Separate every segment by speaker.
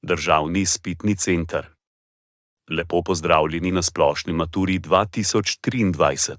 Speaker 1: Državni izpitni center. Lepo pozdravljeni na splošni maturi 2023.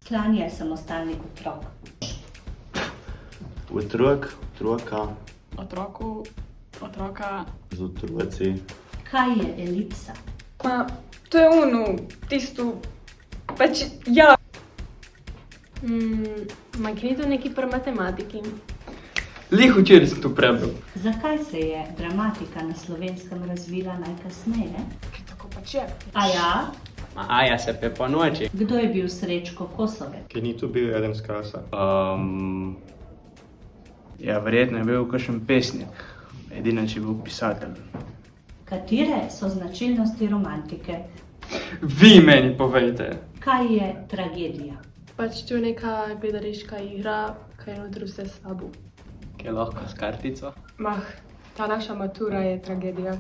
Speaker 2: Klan je samostalni otrok.
Speaker 3: Otroka.
Speaker 4: Otroka.
Speaker 3: Z otroci.
Speaker 2: Kaj je elipsa?
Speaker 4: Ma, to je tisto, pač ja.
Speaker 5: Ma gre to neki pri matematiki.
Speaker 6: Lih včeraj sem to prebral.
Speaker 2: Zakaj se je dramatika na Slovenskem razvila najkasneje?
Speaker 4: Ker tako pač je.
Speaker 2: A ja?
Speaker 6: Aja se pe po noči.
Speaker 2: Kdo je bil Srečko Kosovec?
Speaker 7: Ker ni tu bil eden z Krasa.
Speaker 6: Ja, verjetno je bil kakšen pesnik. Edina, če je bil pisatelj.
Speaker 2: Katere so značilnosti romantike?
Speaker 6: Vi meni povejte.
Speaker 2: Kaj je tragedija?
Speaker 5: Pač to je neka gledališka igra, kaj je notri vse slabo.
Speaker 6: Kaj lahko s kartico?
Speaker 4: Mah, ta naša matura je tragedija.